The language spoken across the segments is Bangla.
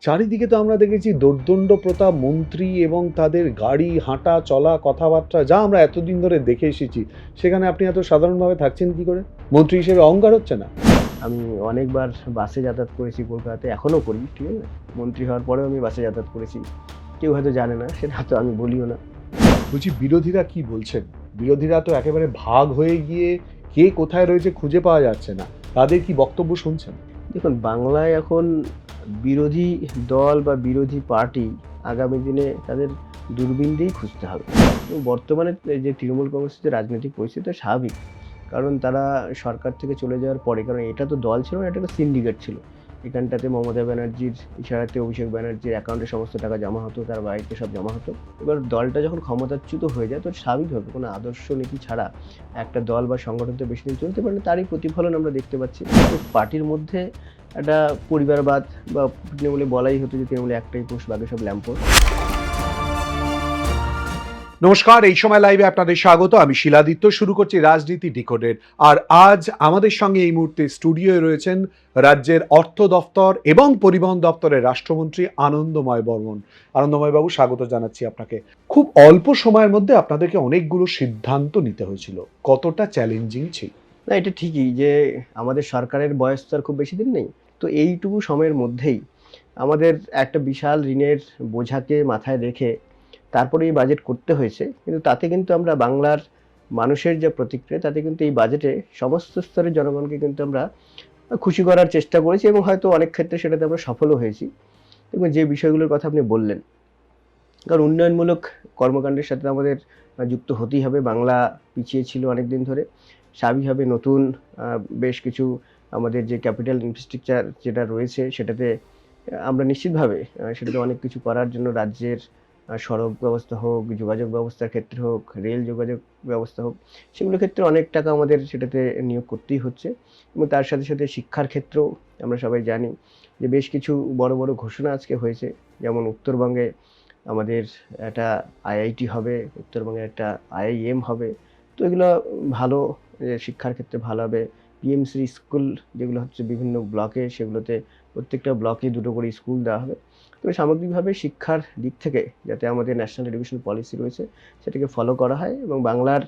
চারিদিকে তো আমরা দেখেছি দোর্দণ্ড প্রতাপ মন্ত্রী এবং তাদের গাড়ি, হাঁটা, চলা, কথাবার্তা যা আমরা এতদিন ধরে দেখে এসেছি, সেখানে আপনি এত সাধারণভাবে থাকছেন কি করে? মন্ত্রী হিসেবে অহংকার হচ্ছে না? আমি অনেকবার বাসে যাতায়াত করেছি কলকাতাতে, এখনো করি, ঠিক আছে? মন্ত্রী হওয়ার পরেও আমি বাসে যাতায়াত করেছি। কেউ হয়তো জানে না, সেটা তো আমি বলিও না। বলছি বিরোধীরা কি বলছেন? বিরোধীরা তো একেবারে ভাগ হয়ে গিয়ে কে কোথায় রয়েছে খুঁজে পাওয়া যাচ্ছে না। তাদের কি বক্তব্য শুনছেন? দেখুন, বাংলায় এখন বিরোধী দল বা বিরোধী পার্টি আগামী দিনে তাদের দূরবীন দিয়েই খুঁজতে হবে। এবং বর্তমানে এই যে তৃণমূল কংগ্রেসের যে রাজনৈতিক পরিস্থিতি স্বাভাবিক। কারণ তারা সরকার থেকে চলে যাওয়ার পরে, কারণ এটা তো দল ছিল না, এটা একটা সিন্ডিকেট ছিল। এখানটাতে মমতা ব্যানার্জির ইশারাতে অভিষেক ব্যানার্জির অ্যাকাউন্টে সমস্ত টাকা জমা হতো, তার বাড়িতে সব জমা হতো। এবার দলটা যখন ক্ষমতাচ্যুত হয়ে যায়, তো স্বাভাবিকভাবে কোনো আদর্শ নীতি ছাড়া একটা দল বা সংগঠন তো বেশি দিন চলতে পারে না, তারই প্রতিফলন আমরা দেখতে পাচ্ছি। তো পার্টির মধ্যে একটা পরিবারবাদ বা তৃণমূলে বলাই হতো যে তৃণমূলে একটাই পোষ, বাকি সব ল্যাম্পোস্ট। নমস্কার, এই সময় লাইভে আপনাদের স্বাগত। আমি শিলাদিত্য, শুরু করছি রাজনীতি ডিকোডেড। আর আজ আমাদের সঙ্গে এই মুহূর্তে স্টুডিওয়ে রয়েছেন রাজ্যের অর্থ দপ্তর এবং পরিবহন দপ্তরের রাষ্ট্রমন্ত্রী আনন্দময় বর্মন। আনন্দময় বাবু, স্বাগত জানাচ্ছি আপনাকে। খুব অল্প সময়ের মধ্যে আপনাদেরকে অনেকগুলো সিদ্ধান্ত নিতে হয়েছিল, কতটা চ্যালেঞ্জিং ছিল? না, এটা ঠিকই যে আমাদের সরকারের বয়স তো আর খুব বেশি দিন নেই। তো এইটুকু সময়ের মধ্যেই আমাদের একটা বিশাল ঋণের বোঝাকে মাথায় রেখে তারপরে এই বাজেট করতে হয়েছে। কিন্তু তাতে কিন্তু আমরা বাংলার মানুষের যে প্রতিক্রিয়া, তাতে কিন্তু এই বাজেটে সমস্ত স্তরের জনগণকে কিন্তু আমরা খুশি করার চেষ্টা করেছি এবং হয়তো অনেক ক্ষেত্রে সেটাতে আমরা সফলও হয়েছি। এবং যে বিষয়গুলোর কথা আপনি বললেন, কারণ উন্নয়নমূলক কর্মকাণ্ডের সাথে আমাদের যুক্ত হতেই হবে। বাংলা পিছিয়ে ছিল অনেকদিন ধরে। স্বাভাবিকভাবে নতুন বেশ কিছু আমাদের যে ক্যাপিটাল ইনফ্রাস্ট্রাকচার যেটা রয়েছে সেটাতে আমরা নিশ্চিতভাবে সেটাতে অনেক কিছু করার জন্য রাজ্যের সড়ক ব্যবস্থা হোক, যোগাযোগ ব্যবস্থার ক্ষেত্রে হোক, রেল যোগাযোগ ব্যবস্থা হোক, সেগুলোর ক্ষেত্রে অনেক টাকা আমাদের সেটাতে নিয়োগ করতেই হচ্ছে। এবং তার সাথে সাথে শিক্ষার ক্ষেত্রেও আমরা সবাই জানি যে বেশ কিছু বড় বড় ঘোষণা আজকে হয়েছে। যেমন উত্তরবঙ্গে আমাদের একটা আইআইটি হবে, উত্তরবঙ্গে একটা আইআইএম হবে। তো এগুলো ভালো, শিক্ষার ক্ষেত্রে ভালো হবে। পিএমসি স্কুল যেগুলো হচ্ছে বিভিন্ন ব্লকে, সেগুলোতে প্রত্যেকটা ব্লকে ২ টো করে স্কুল দেওয়া হবে। তবে সামগ্রিকভাবে শিক্ষার দিক থেকে যাতে আমাদের ন্যাশনাল এডুকেশন পলিসি রয়েছে সেটাকে ফলো করা হয় এবং বাংলার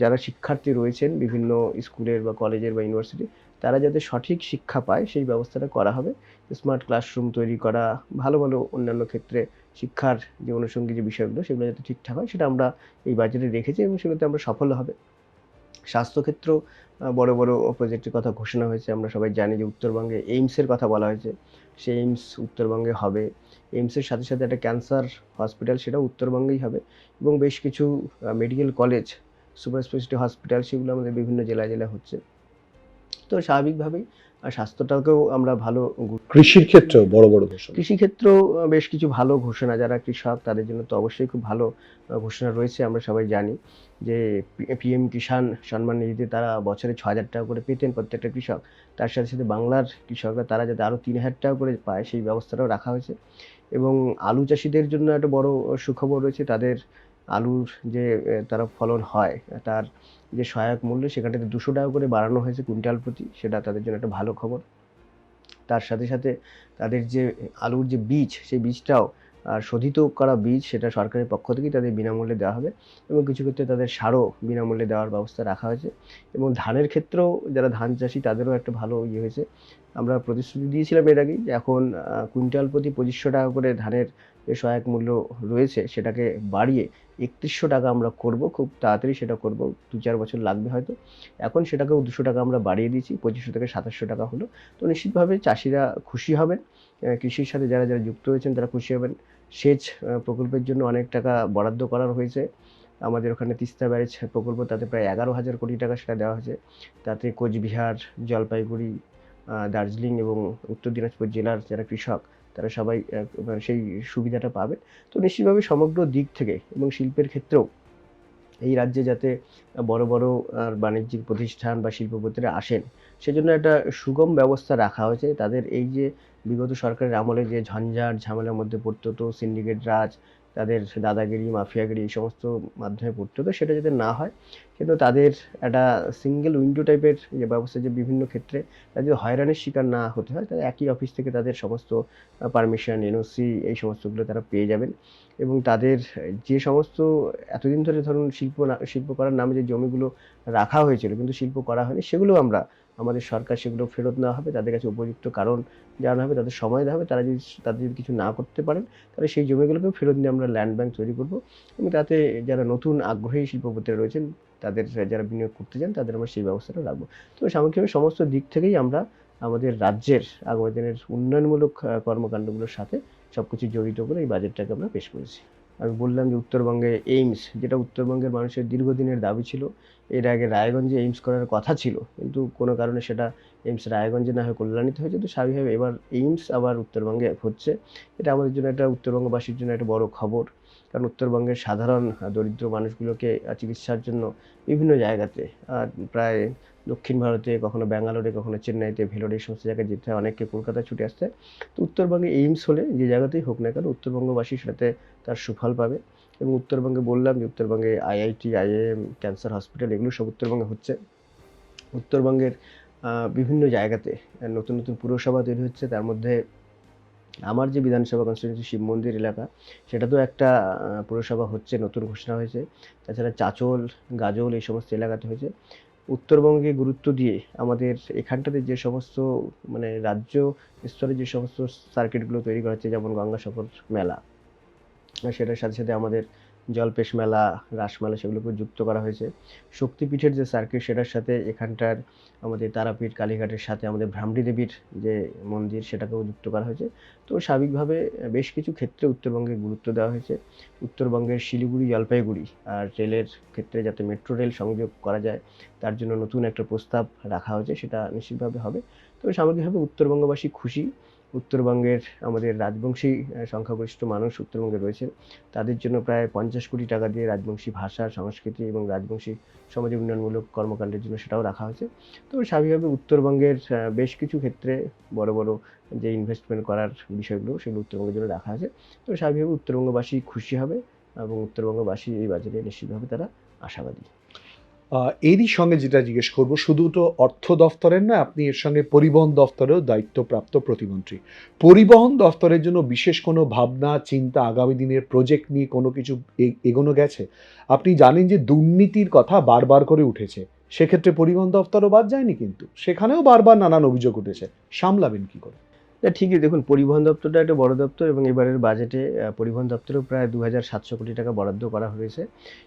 যারা শিক্ষার্থী রয়েছেন বিভিন্ন স্কুলের বা কলেজের বা ইউনিভার্সিটির, তারা যাতে সঠিক শিক্ষা পায় সেই ব্যবস্থাটা করা হবে। স্মার্ট ক্লাসরুম তৈরি করা, ভালো ভালো অন্যান্য ক্ষেত্রে শিক্ষার যে অনুষঙ্গী যে বিষয়গুলো সেগুলো যাতে ঠিকঠাক হয় সেটা আমরা এই বাজেটে রেখেছি এবং সেগুলোতে আমরা সফল হবে। স্বাস্থ্যক্ষেত্রেও বড় বড় প্রজেক্টের কথা ঘোষণা হয়েছে। আমরা সবাই জানি যে উত্তরবঙ্গে এইমসের কথা বলা হয়েছে। সেই এইমস উত্তরবঙ্গে হবে। এইমসের সাথে সাথে একটা ক্যান্সার হসপিটাল, সেটাও উত্তরবঙ্গেই হবে এবং বেশ কিছু medical college, super speciality hospital, সেগুলো আমাদের বিভিন্ন জেলায় জেলায় হচ্ছে। তো স্বাভাবিকভাবেই স্বাস্থ্যটাকেও আমরা ভালো কৃষির ক্ষেত্রেও বড় বড় ঘোষণা। কৃষিক্ষেত্রেও বেশ কিছু ভালো ঘোষণা, যারা কৃষক তাদের জন্য তো অবশ্যই খুব ভালো ঘোষণা রয়েছে। আমরা সবাই জানি যে পিএম কিষাণ সম্মান নিধিতে তারা বছরে ৬,০০০ টাকা করে পেতেন প্রত্যেকটা কৃষক। তার সাথে সাথে বাংলার কৃষকরা তারা যাতে আরও ৩,০০০ টাকা করে পায় সেই ব্যবস্থাটাও রাখা হয়েছে। এবং আলু চাষিদের জন্য একটা বড় সুখবর রয়েছে। তাদের আলুর যে তারা ফলন হয়, তার যে সহায়ক মূল্য সেখানটাতে ২০০ টাকা করে বাড়ানো হয়েছে কুইন্টাল প্রতি। সেটা তাদের জন্য একটা ভালো খবর। তার সাথে সাথে তাদের যে আলুর যে বীজ, সেই বীজটাও শোধিত করা বীজ, সেটা সরকারের পক্ষ থেকেই তাদের বিনামূল্যে দেওয়া হবে এবং কিছু ক্ষেত্রে তাদের সারও বিনামূল্যে দেওয়ার ব্যবস্থা রাখা হয়েছে। এবং ধানের ক্ষেত্রেও যারা ধান চাষি তাদেরও একটা ভালো ইয়ে হয়েছে। আমরা প্রতিশ্রুতি দিয়েছিলাম এর আগেই যে এখন কুইন্টাল প্রতি ২৫০০ টাকা করে ধানের যে সহায়ক মূল্য রয়েছে সেটাকে বাড়িয়ে ৩১০০ টাকা আমরা করব। খুব তাড়াতাড়ি সেটা করব, ২-৪ বছর লাগবে হয়তো। এখন সেটাকেও ২০০ টাকা আমরা বাড়িয়ে দিয়েছি, ২৫০০ থেকে ২৭০০ টাকা হলো। তো নিশ্চিতভাবে চাষিরা খুশি হবেন। কৃষির সাথে যারা যারা যুক্ত হয়েছেন তারা খুশি হবেন। সেচ প্রকল্পের জন্য অনেক টাকা বরাদ্দ করা হয়েছে। আমাদের ওখানে তিস্তা ব্যারেজ প্রকল্প, তাতে প্রায় ১১,০০০ কোটি টাকা সেটা দেওয়া হয়েছে। তাতে কোচবিহার, জলপাইগুড়ি, দার্জিলিং এবং উত্তর দিনাজপুর জেলার যারা কৃষক তারা সবাই সেই সুবিধাটা পাবে। তো নিশ্চিতভাবে সমগ্র দিক থেকে এবং শিল্পের ক্ষেত্রেও এই রাজ্যে যাতে বড় বড় বাণিজ্যিক প্রতিষ্ঠান বা শিল্পপতিরা আসেন, সেজন্য একটা সুগম ব্যবস্থা রাখা হয়েছে। তাদের এই যে বিগত সরকারের আমলে যে ঝঞ্ঝাট ঝামেলার মধ্যে পড়তে হতো, সিন্ডিকেট রাজ, তাদের দাদাগিরি, মাফিয়াগিরি এই সমস্ত মাধ্যমে পড়তে হতো, সেটা যাতে না হয়, কিন্তু তাদের একটা সিঙ্গেল উইন্ডো টাইপের যে ব্যবস্থা, যে বিভিন্ন ক্ষেত্রে তাদের যদি হয়রানির শিকার না হতে হয়, তাহলে একই অফিস থেকে তাদের সমস্ত পারমিশন, এনওসি এই সমস্তগুলো তারা পেয়ে যাবেন। এবং তাদের যে সমস্ত এতদিন ধরে ধরুন শিল্প করার নামে যে জমিগুলো রাখা হয়েছিল কিন্তু শিল্প করা হয়নি, সেগুলো আমাদের সরকার সেগুলো ফেরত নেওয়া হবে, তাদের কাছে উপযুক্ত কারণ জানানো হবে, তাদের সময় দেওয়া হবে, তারা যদি কিছু না করতে পারেন তাহলে সেই জমিগুলোকেও ফেরত নিয়ে আমরা ল্যান্ড ব্যাংক তৈরি করব। এবং তাতে যারা নতুন আগ্রহী শিল্পপতিরা রয়েছেন, তাদের যারা বিনিয়োগ করতে চান, তাদের আমরা সেই ব্যবস্থাটা রাখবো। তো সামগ্রিকভাবে সমস্ত দিক থেকেই আমরা আমাদের রাজ্যের আগামী দিনের উন্নয়নমূলক কর্মকাণ্ডগুলোর সাথে সবকিছু জড়িত করে এই বাজেটটাকে আমরা পেশ করেছি। আমি বললাম যে উত্তরবঙ্গে এইমস, যেটা উত্তরবঙ্গের মানুষের দীর্ঘদিনের দাবি ছিল, এর আগে রায়গঞ্জে এইমস করার কথা ছিল, কিন্তু কোনো কারণে সেটা এইমস রায়গঞ্জে না হয়ে কল্যাণীতে হয়েছে। তো স্বাভাবিকভাবে এবার এইমস আবার উত্তরবঙ্গে হচ্ছে। এটা আমাদের জন্য একটা, উত্তরবঙ্গবাসীর জন্য একটা বড় খবর। কারণ উত্তরবঙ্গের সাধারণ দরিদ্র মানুষগুলোকে চিকিৎসার জন্য বিভিন্ন জায়গাতে, প্রায় দক্ষিণ ভারতে, কখনো ব্যাঙ্গালোরে, কখনো চেন্নাইতে, ভেলোরে, এই সমস্ত জায়গায় যেতে হয়, অনেককে কলকাতায় ছুটে আসতে। তো উত্তরবঙ্গে এইমস হলে যে জায়গাতেই হোক না কেন, উত্তরবঙ্গবাসী সেটাতে তার সুফল পাবে। এবং উত্তরবঙ্গে বললাম যে উত্তরবঙ্গে আইআইটি, আইআইএম, ক্যান্সার হসপিটাল এগুলো সব উত্তরবঙ্গে হচ্ছে। উত্তরবঙ্গের বিভিন্ন জায়গাতে নতুন নতুন পুরসভা তৈরি হচ্ছে। তার মধ্যে আমার যে বিধানসভা কনস্টিটিউয়েন্সি শিব মন্দির এলাকা, সেটাতেও একটা পুরসভা হচ্ছে, নতুন ঘোষণা হয়েছে। তাছাড়া চাঁচল, গাজল এই সমস্ত এলাকাতে হয়েছে। উত্তরবঙ্গে গুরুত্ব দিয়ে আমাদের এখানটাতে যে সমস্ত মানে রাজ্য স্তরে যে সমস্ত সার্কিটগুলো তৈরি করা হচ্ছে, যেমন গঙ্গাসাগর মেলা, সেটার সাথে সাথে আমাদের জলপেশ মেলা, রাসমেলা, সেগুলোকে যুক্ত করা হয়েছে। শক্তিপীঠের যে সার্কিট, সেটার সাথে এখানটার আমাদের তারাপীঠ, কালীঘাটের সাথে আমাদের ভ্রামরী দেবীর যে মন্দির, সেটাকেও যুক্ত করা হয়েছে। তো স্বাভাবিকভাবে বেশ কিছু ক্ষেত্রে উত্তরবঙ্গে গুরুত্ব দেওয়া হয়েছে। উত্তরবঙ্গের শিলিগুড়ি, জলপাইগুড়ি আর রেলের ক্ষেত্রে যাতে মেট্রো রেল সংযোগ করা যায়, তার জন্য নতুন একটা প্রস্তাব রাখা হয়েছে, সেটা নিশ্চিতভাবে হবে। তবে সামগ্রিকভাবে উত্তরবঙ্গবাসী খুশি। উত্তরবঙ্গের আমাদের রাজবংশী সংখ্যাগরিষ্ঠ মানুষ উত্তরবঙ্গে রয়েছে, তাদের জন্য প্রায় 50 কোটি টাকা দিয়ে রাজবংশী ভাষা, সংস্কৃতি এবং রাজবংশী সমাজের উন্নয়নমূলক কর্মকাণ্ডের জন্য সেটাও রাখা হয়েছে। তো স্বাভাবিকভাবে উত্তরবঙ্গের বেশ কিছু ক্ষেত্রে বড় বড় যে ইনভেস্টমেন্ট করার বিষয়গুলো, সেগুলো উত্তরবঙ্গের জন্য রাখা আছে। তো স্বাভাবিকভাবে উত্তরবঙ্গবাসী খুশি হবে এবং উত্তরবঙ্গবাসী এই বাজেটে নিশ্চিতভাবে তারা আশাবাদী। এরই সঙ্গে যেটা জিজ্ঞেস করব, শুধু তো অর্থ দফতরের নয়, আপনি এর সঙ্গে পরিবহন দফতরেও দায়িত্বপ্রাপ্ত প্রতিমন্ত্রী। পরিবহন দফতরের জন্য বিশেষ কোনো ভাবনা, চিন্তা, আগামী দিনের প্রজেক্ট নিয়ে কোনো কিছু এগোনো গেছে? আপনি জানেন যে দুর্নীতির কথা বারবার করে উঠেছে, সেক্ষেত্রে পরিবহন দফতরও বাদ যায়নি, কিন্তু সেখানেও বারবার নানান অভিযোগ উঠেছে, সামলাবেন কি করে? না, ঠিকই। দেখুন, পরিবহন দপ্তরটা একটা বড় দপ্তর এবং এবারের বাজেটে পরিবহন দপ্তরেও প্রায় 2,700 কোটি টাকা বরাদ্দ করা হয়েছে।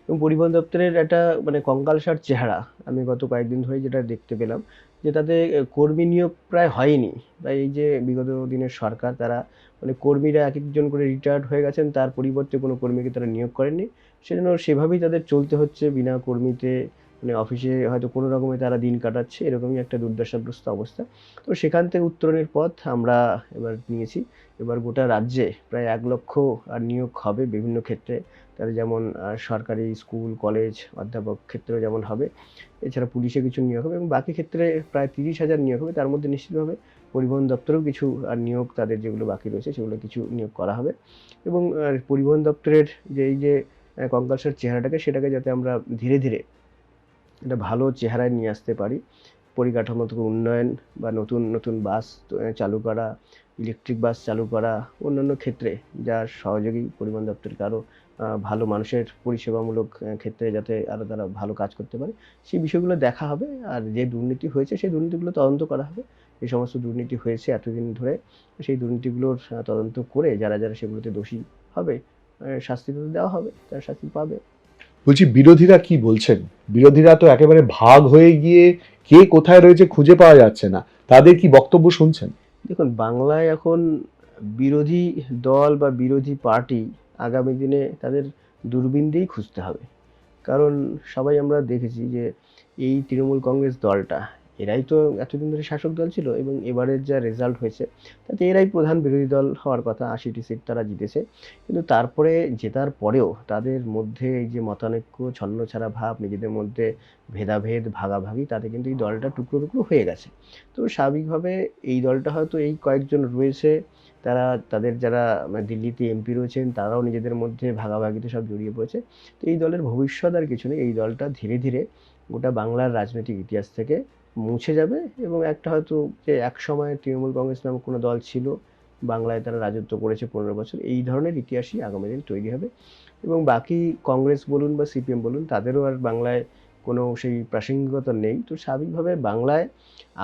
এবং পরিবহন দপ্তরের একটা মানে কঙ্কালসার চেহারা আমি গত কয়েকদিন ধরেই যেটা দেখতে পেলাম, যে তাতে কর্মী নিয়োগ প্রায় হয়নি। তাই এই যে বিগত দিনের সরকার, তারা মানে কর্মীরা একেকজন করে রিটায়ার্ড হয়ে গেছেন, তার পরিবর্তে কোনো কর্মীকে তারা নিয়োগ করেননি। সেজন্য সেভাবেই তাদের চলতে হচ্ছে, বিনা কর্মীতে মানে অফিসে হয়তো কোনো রকমে তারা দিন কাটাচ্ছে, এরকমই একটা দুর্দশাগ্রস্ত অবস্থা। তো সেখান থেকে উত্তরণের পথ আমরা এবার নিয়েছি। এবার গোটা রাজ্যে প্রায় 1 লক্ষ নিয়োগ হবে বিভিন্ন ক্ষেত্রে। তাদের যেমন সরকারি স্কুল, কলেজ, অধ্যাপক ক্ষেত্রেও যেমন হবে, এছাড়া পুলিশে কিছু নিয়োগ হবে এবং বাকি ক্ষেত্রে প্রায় 30,000 নিয়োগ হবে। তার মধ্যে নিশ্চিতভাবে পরিবহন দপ্তরেও কিছু নিয়োগ, তাদের যেগুলো বাকি রয়েছে সেগুলো কিছু নিয়োগ করা হবে। এবং পরিবহন দপ্তরের যে এই যে কঙ্কালসার চেহারাটাকে, সেটাকে যাতে আমরা ধীরে ধীরে একটা ভালো চেহারায় নিয়ে আসতে পারি, পরিকাঠামোগত উন্নয়ন বা নতুন নতুন বাস চালু করা, ইলেকট্রিক বাস চালু করা, অন্যান্য ক্ষেত্রে যার সহযোগী পরিবহন দপ্তরকে আরও ভালো মানুষের পরিষেবামূলক ক্ষেত্রে যাতে আরও তারা ভালো কাজ করতে পারে, সেই বিষয়গুলো দেখা হবে। আর যে দুর্নীতি হয়েছে সেই দুর্নীতিগুলো তদন্ত করা হবে। যে সমস্ত দুর্নীতি হয়েছে এতদিন ধরে, সেই দুর্নীতিগুলোর তদন্ত করে যারা যারা সেগুলোতে দোষী হবে, শাস্তি তো দেওয়া হবে, তারা শাস্তি পাবে। বলছি, বিরোধীরা কি বলছেন? বিরোধীরা তো একেবারে ভাগ হয়ে গিয়ে কে কোথায় রয়েছে খুঁজে পাওয়া যাচ্ছে না, তাদের কি বক্তব্য শুনছেন? দেখুন, বাংলায় এখন বিরোধী দল বা বিরোধী পার্টি আগামী দিনে তাদের দূরবীন দিয়েই খুঁজতে হবে। কারণ সবাই আমরা দেখেছি যে এই তৃণমূল কংগ্রেস দলটা, এরাই তো এতদিন ধরে শাসক দল ছিল এবং এবারের যা রেজাল্ট হয়েছে তাতে এরাই প্রধান বিরোধী দল হওয়ার কথা, 80টি সিট তারা জিতেছে। কিন্তু তারপরে জেতার পরেও তাদের মধ্যে এই যে মতানৈক্য, ছন্নছাড়া ভাব, নিজেদের মধ্যে ভেদাভেদ, ভাগাভাগি, তাতে কিন্তু এই দলটা টুকরো টুকরো হয়ে গেছে। তো স্বাভাবিকভাবে এই দলটা হয়তো এই কয়েকজন রয়েছে তারা তাদের যারা দিল্লিতে এমপি রয়েছেন তারাও নিজেদের মধ্যে ভাগাভাগিতে সব জড়িয়ে পড়েছে। তো এই দলের ভবিষ্যৎ আর কিছু নেই। এই দলটা ধীরে ধীরে গোটা বাংলার রাজনৈতিক ইতিহাস থেকে মুছে যাবে এবং একটা হয়তো যে একসময় তৃণমূল কংগ্রেস নামক কোনো দল ছিল, বাংলায় তারা রাজত্ব করেছে 15 বছর, এই ধরনের ইতিহাসই আগামী দিন তৈরি হবে। এবং বাকি কংগ্রেস বলুন বা সিপিএম বলুন, তাদেরও আর বাংলায় কোনো সেই প্রাসঙ্গিকতা নেই। তো স্বাভাবিকভাবে বাংলায়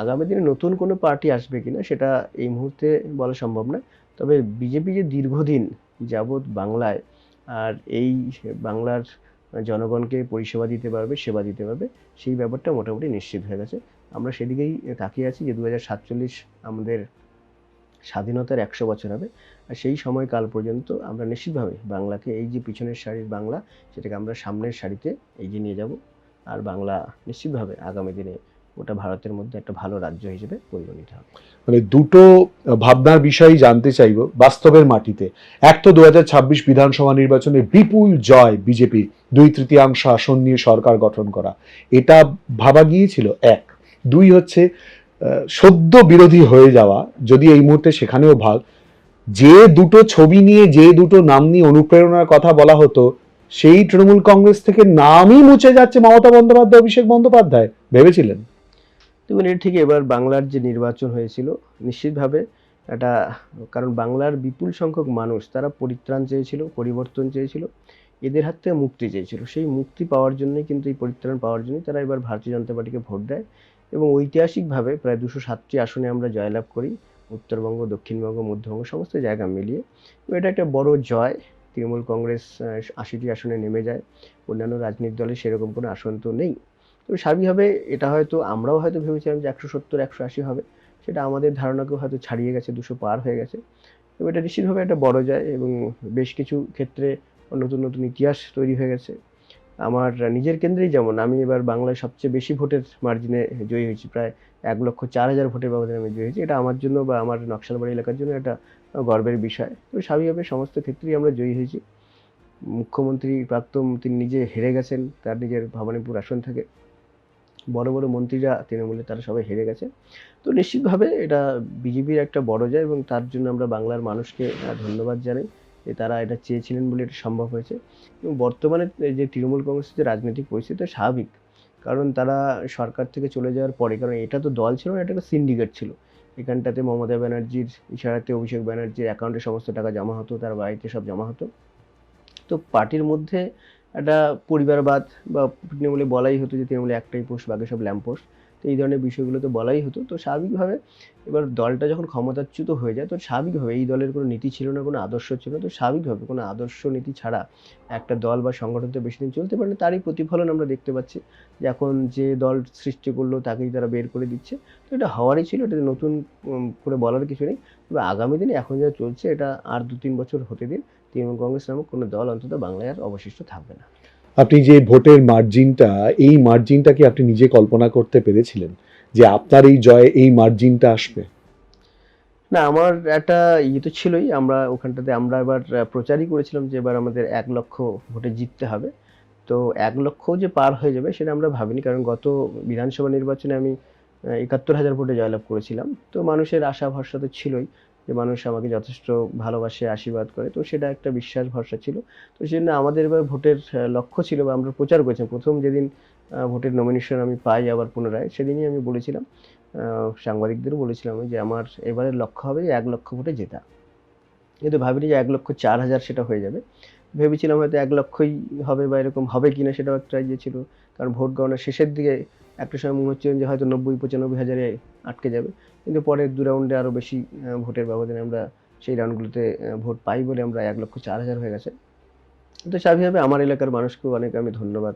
আগামী দিনে নতুন কোনো পার্টি আসবে কিনা সেটা এই মুহূর্তে বলা সম্ভব না। তবে বিজেপি যে দীর্ঘদিন যাবৎ বাংলায় আর এই বাংলার জনগণকে পরিষেবা দিতে পারবে, সেবা দিতে পারবে, সেই ব্যাপারটা মোটামুটি নিশ্চিত হয়ে গেছে। আমরা সেদিকেই তাকিয়ে আছি যে 2047 আমাদের স্বাধীনতার 100 বছর হবে। আর সেই সময়কাল পর্যন্ত আমরা নিশ্চিতভাবে বাংলাকে, এই যে পিছনের সারির বাংলা, সেটাকে আমরা সামনের সারিতে এগিয়ে নিয়ে যাব। আর বাংলা নিশ্চিতভাবে আগামী দিনে গোটা ভারতের মধ্যে একটা ভালো রাজ্য হিসেবে পরিগণিত হবে। মানে দুটো ভাবনার বিষয়ই জানতে চাইব বাস্তবের মাটিতে। এক তো 2026 বিধানসভা নির্বাচনে বিপুল জয় বিজেপি, 2/3 আসন নিয়ে সরকার গঠন করা, এটা ভাবা গিয়েছিল। এক, দুই হচ্ছে সদ্য বিরোধী হয়ে যাওয়া, যদি এই মুহূর্তে সেখানেও ভাগ, যে দুটো ছবি নিয়ে, যে দুটো নাম নিয়ে অনুপ্রেরণার কথা বলা হতো, সেই তৃণমূল কংগ্রেস থেকে নামই মুছে যাচ্ছে মমতা বন্দ্যোপাধ্যায়, অভিষেক বন্দ্যোপাধ্যায়, ভেবেছিলেন? দেখুন, এটা ঠিক। এবার বাংলার যে নির্বাচন হয়েছিল নিশ্চিতভাবে এটা, কারণ বাংলার বিপুল সংখ্যক মানুষ তারা পরিত্রাণ চেয়েছিল, পরিবর্তন চেয়েছিল, এদের হাত থেকে মুক্তি চেয়েছিল। সেই মুক্তি পাওয়ার জন্যই কিন্তু, এই পরিত্রাণ পাওয়ার জন্যই তারা এবার ভারতীয় জনতা পার্টিকে ভোট দেয় এবং ঐতিহাসিকভাবে প্রায় 207টি আসনে আমরা জয়লাভ করি, উত্তরবঙ্গ, দক্ষিণবঙ্গ, মধ্যবঙ্গ সমস্ত জায়গা মিলিয়ে। এবং এটা একটা বড় জয়। তৃণমূল কংগ্রেস 80টি আসনে নেমে যায়, অন্যান্য রাজনৈতিক দলে সেরকম কোনো আসন তো নেই। তো স্বাভাবিকভাবে এটা হয়তো আমরাও হয়তো ভেবেছিলাম যে 170 180 হবে, সেটা আমাদের ধারণাকেও হয়তো ছাড়িয়ে গেছে, 200 পার হয়ে গেছে। তবে এটা নিশ্চিতভাবে একটা বড় জয় এবং বেশ কিছু ক্ষেত্রে নতুন নতুন ইতিহাস তৈরি হয়ে গেছে। আমার নিজের কেন্দ্রেই যেমন আমি এবার বাংলায় সবচেয়ে বেশি ভোটের মার্জিনে জয়ী হয়েছি, প্রায় 1,04,000 ভোটের ব্যবধানে আমি জয়ী হয়েছি। এটা আমার জন্য বা আমার নকশালবাড়ি এলাকার জন্য একটা গর্বের বিষয়। তো স্বাভাবিকভাবে সমস্ত ক্ষেত্রেই আমরা জয়ী হয়েছি। মুখ্যমন্ত্রী প্রাক্তন তিনি নিজে হেরে গেছেন তার নিজের ভবানীপুর আসন থেকে। বড় বড় মন্ত্রীরা তৃণমূলে তারা সবাই হেরে গেছে। তো নিশ্চিতভাবে এটা বিজেপির একটা বড় জয় এবং তার জন্য আমরা বাংলার মানুষকে ধন্যবাদ জানাই যে তারা এটা চেয়েছিলেন বলে এটা সম্ভব হয়েছে। এবং বর্তমানে এই যে তৃণমূল কংগ্রেসের যে রাজনৈতিক পরিস্থিতি স্বাভাবিক, কারণ তারা সরকার থেকে চলে যাওয়ার পরে, কারণ এটা তো দল ছিল না, এটা একটা সিন্ডিকেট ছিল। এখানটাতে মমতা ব্যানার্জির ইশারাতে অভিষেক ব্যানার্জির অ্যাকাউন্টে সমস্ত টাকা জমা হতো, তার বাড়িতে সব জমা হতো। তো পার্টির মধ্যে একটা পরিবারবাদ বা তৃণমূলে বলাই হতো যে তৃণমূলে একটাই পোস্ট, বাকি সব ল্যাম্প পোস্ট। তো এই ধরনের বিষয়গুলো তো বলাই হতো। তো স্বাভাবিকভাবে এবার দলটা যখন ক্ষমতাচ্যুত হয়ে যায়, তো স্বাভাবিকভাবে এই দলের কোনো নীতি ছিল না, কোনো আদর্শ ছিল না। তো স্বাভাবিকভাবে কোনো আদর্শ নীতি ছাড়া একটা দল বা সংগঠন তো বেশি দিন চলতে পারে না। তারই প্রতিফলন আমরা দেখতে পাচ্ছি যে এখন যে দল সৃষ্টি করলো তাকেই তারা বের করে দিচ্ছে। তো এটা হওয়ারই ছিল, এটা নতুন করে বলার কিছু নেই। তবে আগামী দিনে এখন যা চলছে এটা আর 2-3 বছর হতে দিন, তৃণমূল কংগ্রেস নামক কোনো দল অন্তত বাংলায় আর অবশিষ্ট থাকবে না। আপনি যে ভোটের মার্জিনটা, এই মার্জিনটা কি আপনি নিজে কল্পনা করতে পেরেছিলেন যে আপনার এই জয়ে এই মার্জিনটা আসবে? না, আমার একটা ইয়ে তো ছিলই। আমরা ওখানটাতে আমরা এবার প্রচারই করেছিলাম যে এবার আমাদের 1 লক্ষ ভোটে জিততে হবে। তো 1 লক্ষও যে পার হয়ে যাবে সেটা আমরা ভাবিনি, কারণ গত বিধানসভা নির্বাচনে আমি 71,000 ভোটে জয়লাভ করেছিলাম। তো মানুষের আশা ভরসা তো ছিলই যে মানুষ আমাকে যথেষ্ট ভালোবাসে, আশীর্বাদ করে। তো সেটা একটা বিশ্বাস ভরসা ছিল। তো সেজন্য আমাদের এবার ভোটের লক্ষ্য ছিল বা আমরা প্রচার করেছিলাম। প্রথম যেদিন ভোটের নমিনেশন আমি পাই আবার পুনরায়, সেদিনই আমি বলেছিলাম, সাংবাদিকদেরও বলেছিলাম যে আমার এবারের লক্ষ্য হবে 1 লক্ষ ভোটে জেতা। কিন্তু ভাবিনি যে 1,04,000 সেটা হয়ে যাবে। ভেবেছিলাম হয়তো 1 লক্ষই হবে বা এরকম হবে কিনা সেটাও একটা ইয়ে ছিল। কারণ ভোট গণনার শেষের দিকে একটা সময় মনে হচ্ছিল যে হয়তো 90-95 হাজারে আটকে যাবে। কিন্তু পরের 2 রাউন্ডে আরও বেশি ভোটের ব্যবধানে আমরা সেই রাউন্ডগুলোতে ভোট পাই বলে আমরা 1,04,000 হয়ে গেছে। তো স্বাভাবিকভাবে আমার এলাকার মানুষকেও অনেক আমি ধন্যবাদ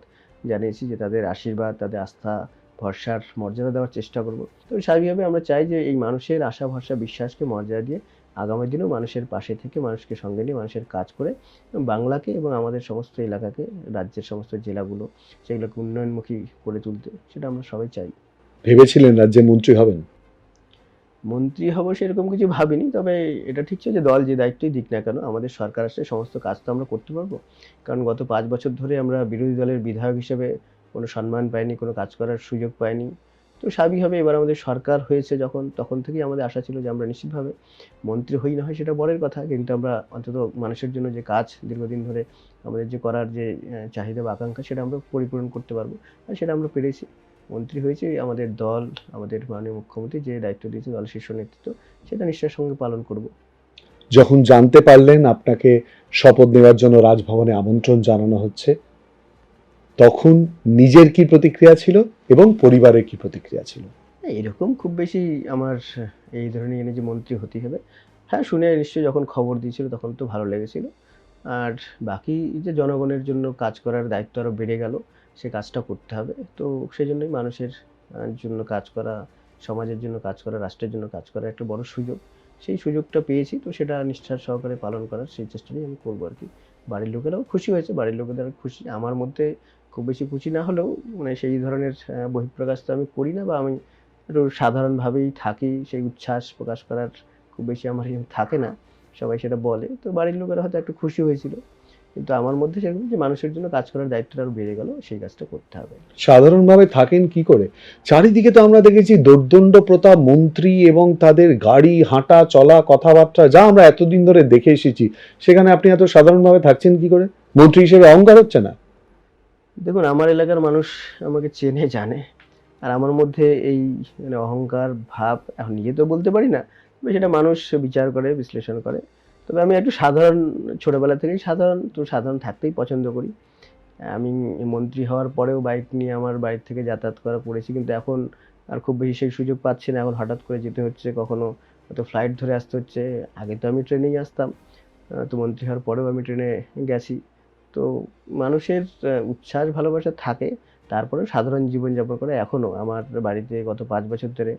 জানিয়েছি যে তাদের আশীর্বাদ, তাদের আস্থা, ভরসার মর্যাদা দেওয়ার চেষ্টা করব। তো স্বাভাবিকভাবে আমরা চাই যে এই মানুষের আশা, ভরসা, বিশ্বাসকে মর্যাদা দিয়ে আগামী দিনেও মানুষের পাশে থেকে, মানুষকে সঙ্গে নিয়ে, মানুষের কাজ করে বাংলাকে এবং আমাদের সমস্ত এলাকাকে, রাজ্যের সমস্ত জেলাগুলো, সেগুলোকে উন্নয়নমুখী করে তুলতে, সেটা আমরা সবাই চাই। ভেবেছিলেন রাজ্যের মন্ত্রী হবেন? মন্ত্রী হব সেরকম কিছু ভাবিনি। তবে এটা ঠিক ছিল যে দল যে দায়িত্বই দিক না কেন, আমাদের সরকার আসলে সমস্ত কাজ তো আমরা করতে পারবো। কারণ গত 5 বছর ধরে আমরা বিরোধী দলের বিধায়ক হিসেবে কোনো সম্মান পাইনি, কোনো কাজ করার সুযোগ পাইনি। তো স্বাভাবিকভাবে এবার আমাদের সরকার হয়েছে যখন, তখন থেকেই আমাদের আশা ছিল যে আমরা নিশ্চিতভাবে মন্ত্রী হই না হয় সেটা পরের কথা, কিন্তু আমরা অন্তত মানুষের জন্য যে কাজ দীর্ঘদিন ধরে আমাদের যে করার যে চাহিদা বা আকাঙ্ক্ষা সেটা আমরা পরিপূরণ করতে পারবো, আর সেটা আমরা পেরেছি। মন্ত্রী হয়েছি, আমাদের দল, আমাদের মাননীয় মুখ্যমন্ত্রী যে দায়িত্ব দিয়েছে দলের শীর্ষ নেতৃত্ব, সেটা নিষ্ঠার সঙ্গে পালন করব। যখন জানতে পারলেন আপনাকে শপথ নেওয়ার জন্য রাজভবনে আমন্ত্রণ জানানো হচ্ছে, তখন নিজের কি প্রতিক্রিয়া ছিল এবং পরিবারের কি প্রতিক্রিয়া ছিল? না, এরকম খুব বেশি আমার এই ধরনের যে মন্ত্রী হতেই হবে, হ্যাঁ, শুনে নিশ্চয়ই যখন খবর দিয়েছিল তখন তো ভালো লেগেছিল। আর বাকি যে জনগণের জন্য কাজ করার দায়িত্ব আরও বেড়ে গেল, সে কাজটা করতে হবে। তো সেজন্যই মানুষের জন্য কাজ করা, সমাজের জন্য কাজ করা, রাষ্ট্রের জন্য কাজ করার একটা বড় সুযোগ। সেই সুযোগটা পেয়েছি, তো সেটা নিষ্ঠার সহকারে পালন করার সেই চেষ্টাটাই আমি করবো আরকি। বাড়ির লোকেরাও খুশি হয়েছে, বাড়ির লোকেরা খুশি। আমার মধ্যে খুব বেশি খুশি না হলেও মানে সেই ধরনের বহিঃপ্রকাশ তো আমি করি না, বা আমি একটু সাধারণভাবেই থাকি। সেই উচ্ছ্বাস প্রকাশ করার খুব বেশি আমার থাকে না। সবাই সেটা বলে। তো বাড়ির লোকেরা হয়তো একটু খুশি হয়েছিল। কিন্তু আমার মধ্যে সেরকম যে মানুষের জন্য কাজ করার দায়িত্বটা আরো বেড়ে গেল, সেই কাজটা করতে হবে। সাধারণভাবে থাকেন কি করে? চারিদিকে তো আমরা দেখেছি দোর্দণ্ড প্রতাপ মন্ত্রী এবং তাদের গাড়ি, হাঁটা, চলা, কথাবার্তা যা আমরা এতদিন ধরে দেখে এসেছি, সেখানে আপনি এত সাধারণভাবে থাকছেন কি করে? মন্ত্রী হিসেবে অহংকার হচ্ছে না? দেখুন, আমার এলাকার মানুষ আমাকে চেনে, জানে। আর আমার মধ্যে এই মানে অহংকার ভাব এখন নিজে তো বলতে পারি না। তবে সেটা মানুষ বিচার করে, বিশ্লেষণ করে। তবে আমি একটু সাধারণ, ছোটবেলা থেকেই সাধারণ, তো সাধারণ থাকতেই পছন্দ করি। আমি মন্ত্রী হওয়ার পরেও বাইক নিয়ে আমার বাড়ি থেকে যাতায়াত করা পড়েছি, কিন্তু এখন আর খুব বেশি সেই সুযোগ পাচ্ছি না। এখন হঠাৎ করে যেতে হচ্ছে, কখনো হয়তো ফ্লাইট ধরে আসতে হচ্ছে। আগে তো আমি ট্রেনেই আসতাম। তো মন্ত্রী হওয়ার পরেও আমি ট্রেনে গেছি। তো মানুষের উচ্ছ্বাস ভালোবাসা থাকে। তারপরেও সাধারণ জীবনযাপন করে এখনো আমার বাড়িতে গত ৫ বছর ধরে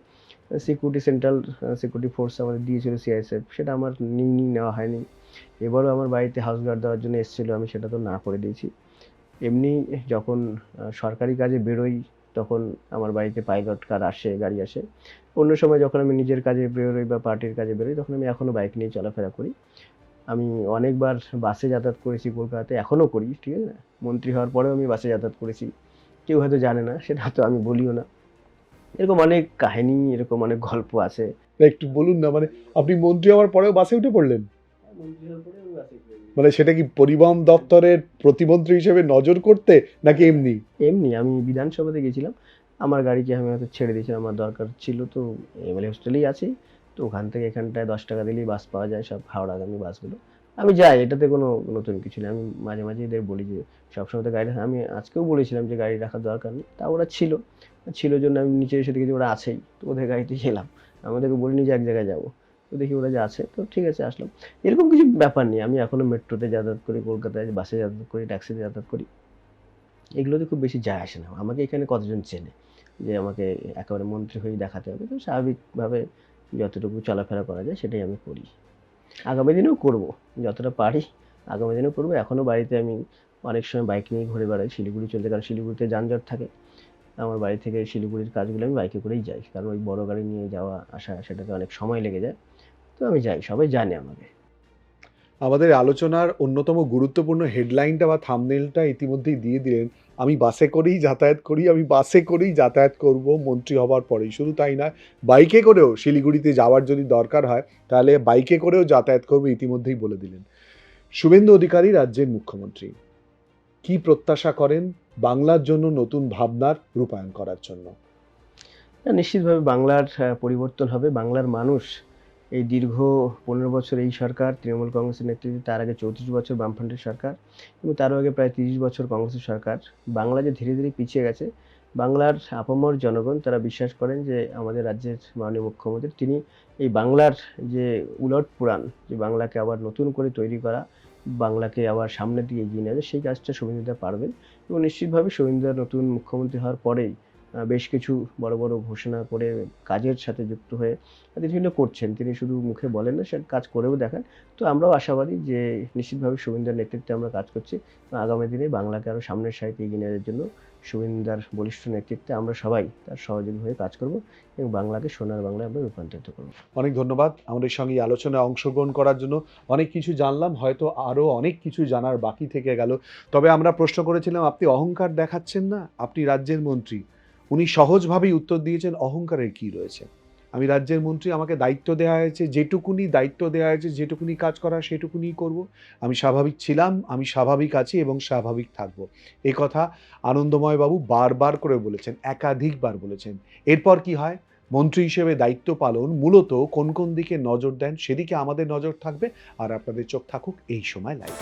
সিকিউরিটি, সেন্ট্রাল সিকিউরিটি ফোর্স আমাদের দিয়েছিল সিআইএসএফ। সেটা আমার নেওয়া হয়নি। এবারও আমার বাড়িতে হাউস গার্ড দেওয়ার জন্য এসেছিল, আমি সেটা তো না করে দিয়েছি। এমনি যখন সরকারি কাজে বেরোই, তখন আমার বাড়িতে পাইলট কার আসে, গাড়ি আসে। অন্য সময় যখন আমি নিজের কাজে বেরোই বা পার্টির কাজে বেরোই, তখন আমি এখনো বাইক নিয়ে চলাফেরা করি। আমি অনেকবার বাসে যাতায়াত করেছি কলকাতাতে, এখনো করি, ঠিক আছে? মন্ত্রী হওয়ার পরেও আমি বাসে যাতায়াত করেছি। কেউ হয়তো জানে না, সেটা তো আমি বলিও না। এরকম অনেক কাহিনী, এরকম অনেক গল্প আছে। একটু বলুন না, মানে আপনি মন্ত্রী হওয়ার পরেও বাসে উঠে পড়লেন? মন্ত্রী হওয়ার পরে আমি বাসে করে দিই। মানে সেটা কি পরিবহন দপ্তরের প্রতিমন্ত্রী হিসেবে নজর করতে, নাকি এমনি? এমনি আমি বিধানসভাতে গেছিলাম। আমার গাড়িকে আমি হয়তো ছেড়ে দিয়েছিলাম, আমার দরকার ছিল, তো এমএলএ হোস্টেলেই আছি। তো ওখান থেকে এখানটায় ৳১০ দিলেই বাস পাওয়া যায়, সব হাওড়াগামী বাসগুলো। আমি যাই, এটাতে কোনো নতুন কিছু নেই। আমি মাঝে, মাঝে এদের বলি যে সবসময় তো গাড়ি রাখা, আমি আজকেও বলেছিলাম যে গাড়ি রাখার দরকার নেই। তা ওরা ছিল। ছিল জন্য আমি নিচে এসে দেখি যে ওরা আছেই। তো ওদের গাড়িতেই এলাম। আমি ওদেরকে বলিনি যে এক জায়গায় যাবো। তো দেখি ওরা যে আছে, তো ঠিক আছে আসলাম। এরকম কিছু ব্যাপার নেই। আমি এখনো মেট্রোতে যাতায়াত করি, কলকাতায় বাসে যাতায়াত করি, ট্যাক্সিতে যাতায়াত করি। এগুলোতে খুব বেশি যায় আসে না। আমাকে এখানে কতজন চেনে যে আমাকে একেবারে মন্ত্রী হয়েই দেখাতে হবে? তো স্বাভাবিকভাবে যতটুকু চলাফেরা করা যায় সেটাই আমি করি। আগামী দিনেও করব। যতটা পারি আগামী দিনেও করব। এখনো বাড়িতে আমি অনেক সময় বাইক নিয়ে ঘুরে বেড়াই শিলিগুড়ি চলতে, কারণ শিলিগুড়িতে যানজট থাকে। আমার বাড়ি থেকে শিলিগুড়ির কাজগুলো আমি বাইকে করেই যাই। কারণ ওই বড় গাড়ি নিয়ে যাওয়া আসা সেটাতে অনেক সময় লেগে যায়। তো আমি যাই। সবাই জানে আমাকে। আমাদের আলোচনার অন্যতম গুরুত্বপূর্ণ হেডলাইনটা বা থাম্বনেইলটা ইতিমধ্যেই দিয়ে দিলেন। আমি বাসে করেই যাতায়াত করি, আমি বাসে করেই যাতায়াত করব মন্ত্রী হবার পরেই। শুধু তাই নয়, বাইকে করেও শিলিগুড়িতে যাওয়ার যদি দরকার হয়, তাহলে বাইকে করেও যাতায়াত করব, ইতিমধ্যেই বলে দিলেন। শুভেন্দু অধিকারী রাজ্যের মুখ্যমন্ত্রী। কি প্রত্যাশা করেন বাংলার জন্য নতুন ভাবনার রূপায়ণ করার জন্য? না, নিশ্চিতভাবে বাংলার পরিবর্তন হবে। বাংলার মানুষ এই দীর্ঘ ১৫ বছর এই সরকার, তৃণমূল কংগ্রেসের নেতৃত্বে, তার আগে ৩৪ বছর বামফ্রন্টের সরকার এবং তারও আগে প্রায় ৩০ বছর কংগ্রেসের সরকার। বাংলা যে ধীরে, ধীরে পিছিয়ে গেছে, বাংলার আপামর জনগণ তারা বিশ্বাস করেন যে আমাদের রাজ্যের মাননীয় মুখ্যমন্ত্রী, তিনি এই বাংলার যে উলটপুরাণ, যে বাংলাকে আবার নতুন করে তৈরি করা, বাংলাকে আবার সামনের দিকে এগিয়ে নেওয়া যায়, সেই কাজটা শুভেন্দুদা পারবেন। এবং নিশ্চিতভাবে শুভেন্দুদা নতুন মুখ্যমন্ত্রী হওয়ার পরেই বেশ কিছু বড়, বড় ঘোষণা করে কাজের সাথে যুক্ত হয়ে বিভিন্ন করছেন। তিনি শুধু মুখে বলেন না, সে কাজ করেও দেখান। তো আমরাও আশাবাদী যে নিশ্চিতভাবে শুভেন্দুর নেতৃত্বে আমরা কাজ করছি। আগামী দিনে বাংলাকে আরও সামনের সারিতে এগিয়ে নেওয়ার জন্য শুভেন্দুদার বলিষ্ঠ নেতৃত্বে আমরা সবাই তার সহযোগী হয়ে কাজ করব এবং বাংলাকে সোনার বাংলায় আমরা রূপান্তরিত করব। অনেক ধন্যবাদ আমাদের সঙ্গে এই আলোচনায় অংশগ্রহণ করার জন্য। অনেক কিছু জানলাম, হয়তো আরও অনেক কিছু জানার বাকি থেকে গেল। তবে আমরা প্রশ্ন করেছিলাম, আপনি অহংকার দেখাচ্ছেন না, আপনি রাজ্যের মন্ত্রী। উনি সহজভাবেই উত্তর দিয়েছেন, অহংকারের কি রয়েছে? আমি রাজ্যের মন্ত্রী, আমাকে দায়িত্ব দেওয়া হয়েছে, যেটুকুনি দায়িত্ব দেওয়া হয়েছে, যেটুকুনি কাজ করার সেটুকুনিই করব। আমি স্বাভাবিক ছিলাম, আমি স্বাভাবিক আছি এবং স্বাভাবিক থাকব। এ কথা আনন্দময়বাবু বারবার করে বলেছেন, একাধিকবার বলেছেন। এরপর কি হয়? মন্ত্রী হিসেবে দায়িত্ব পালন মূলত কোন কোন দিকে নজর দেন সেদিকে আমাদের নজর থাকবে। আর আপনাদের চোখ থাকুক এই সময় লাইভ।